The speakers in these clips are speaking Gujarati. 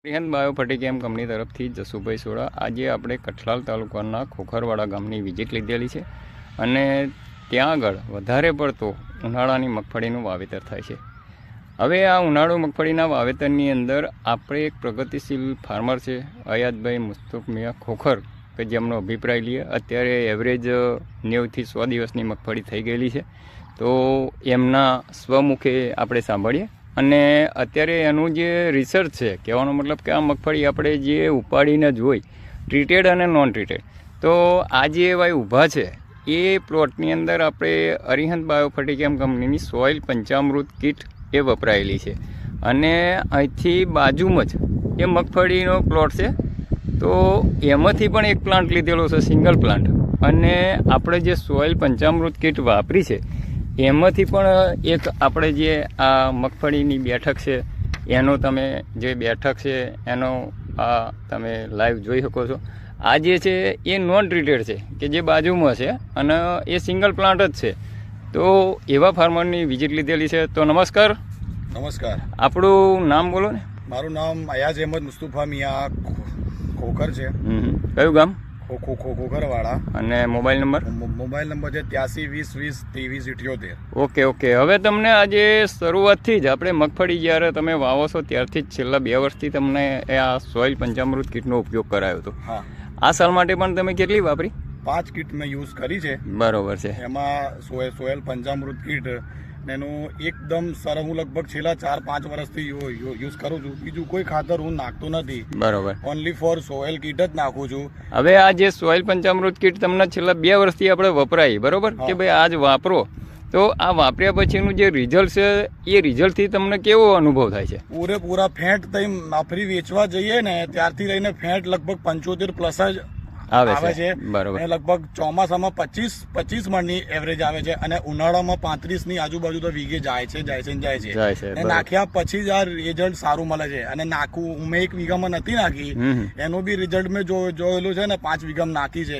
અરિહંત બાયોફર્ટિકેમ કંપની તરફથી જસુભાઈ સોડા આજે આપણે કઠલાલ તાલુકાના ખોખરવાડા ગામની વિઝિટ લીધેલી છે અને ત્યાં આગળ વધારે પડતો ઉનાળાની મગફળીનું વાવેતર થાય છે. હવે આ ઉનાળુ મગફળીના વાવેતરની અંદર આપણે એક પ્રગતિશીલ ફાર્મર છે અયાદભાઈ મુસ્તફ મિયા ખોખર કે જેમનો અભિપ્રાય લઈએ. અત્યારે એવરેજ 90થી 100 દિવસની મગફળી થઈ ગયેલી છે, તો એમના સ્વમુખે આપણે સાંભળીએ. અને અત્યારે એનું જે રિસર્ચ છે, કહેવાનો મતલબ કે આ મગફળી આપણે જે ઉપાડીને જોઈ ટ્રીટેડ અને નોન ટ્રીટેડ, તો આ જે એવા ઊભા છે એ પ્લોટની અંદર આપણે અરિહંત બાયોફર્ટિકેમ કંપનીની સોઇલ પંચામૃત કીટ એ વપરાયેલી છે. અને અહીંથી બાજુમાં જ એ મગફળીનો પ્લોટ છે, તો એમાંથી પણ એક પ્લાન્ટ લીધેલો છે, સિંગલ પ્લાન્ટ. અને આપણે જે સોઇલ પંચામૃત કીટ વાપરી છે એમાંથી પણ એક આપણે જે આ મગફળીની બેઠક છે એનો તમે જે બેઠક છે એનો આ તમે લાઈવ જોઈ શકો છો. આ જે છે એ નોન ટ્રીટેડ છે કે જે બાજુમાં છે અને એ સિંગલ પ્લાન્ટ જ છે. તો એવા ફાર્મરની વિઝિટ લીધેલી છે. તો નમસ્કાર. નમસ્કાર. આપણું નામ બોલો ને. મારું નામ અયાજ અહેમદ મુસ્તફા મિયા ખોખર છે. કયું ગામ? ખોખરવાડા. અને મોબાઈલ નંબર? મોબાઈલ નંબર છે 8320202378. ઓકે. હવે તમને આજે શરૂઆતથી જ આપણે મગફળી જ્યારે તમે વાવો છો ત્યારથી જ છેલ્લા 2 વર્ષથી તમને આ સોઇલ પંચામૃત કીટનો ઉપયોગ કરાયો હતો. હા. આ સાલ માટે પણ તમે કેટલી વાપરી? 5 કીટ મેં યુઝ કરી છે. બરોબર છે. એમાં સોઇલ પંચામૃત કીટ એનું એકદમ સર હું લગભગ છેલ્લા 4-5 વર્ષથી યુઝ કરું છું. બીજું કોઈ ખાતર હું નાખતો નથી. બરોબર. ઓનલી ફોર સોઇલ કીટ જ નાખું છું. હવે આ જે સોઇલ પંચામૃત કીટ તમને છેલ્લા 2 વર્ષથી આપણે વપરાય, બરોબર, કે ભાઈ આજ વાપરો, તો આ વાપર્યા પછીનું જે રિઝલ્ટ છે એ રિઝલ્ટથી તમને કેવો અનુભવ થાય છે? પૂરેપૂરા ફેટ થઈ માફરી વેચવા જઈએ ને ત્યારથી લઈને ફેટ લગભગ 75 પ્લસ જ આવે છે. બરોબર. લગભગ ચોમાસામાં 25 મણની એવરેજ આવે છે અને ઉનાળામાં 35 ની આજુબાજુ તો વીઘે જાય છે. નાખ્યા પછી જ આ રિઝલ્ટ સારું મળે છે. અને નાખવું મેં 1 વીઘામાં નથી નાખી, એનું બી રિઝલ્ટ મેં જોયેલું છે ને 5 વીઘામાં નાખી છે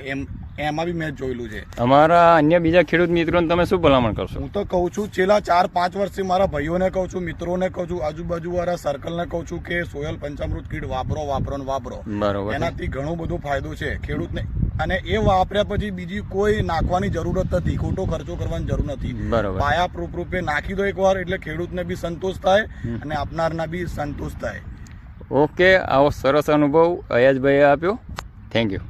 એમાં બી મેં જોયેલું છે. અમારા અન્ય બીજા ખેડૂત મિત્રોને તમે શું ભલામણ કરશો? હું તો કહું છું છેલ્લા 4-5 વર્ષથી મારા ભાઈઓને કહું છું, મિત્રોને કહું છું, આજુબાજુ વાળા સર્કલને કહું છું કે સોઇલ પંચામૃત કીટ વાપરો. બરોબર. એનાથી ઘણો બધો ફાયદો છે ખેડૂતને. અને એ વાપર્યા પછી બીજી કોઈ નાખવાની જરૂરત નથી, ખોટો ખર્ચો કરવાની જરૂર નથી. બરોબર. પાયા રૂપે નાખી દો એકવાર એટલે ખેડૂતને બી સંતોષ થાય અને આપનારના બી સંતોષ થાય. ઓકે. આવો સરસ અનુભવ અયાજભાઈએ આપ્યો. Thank you.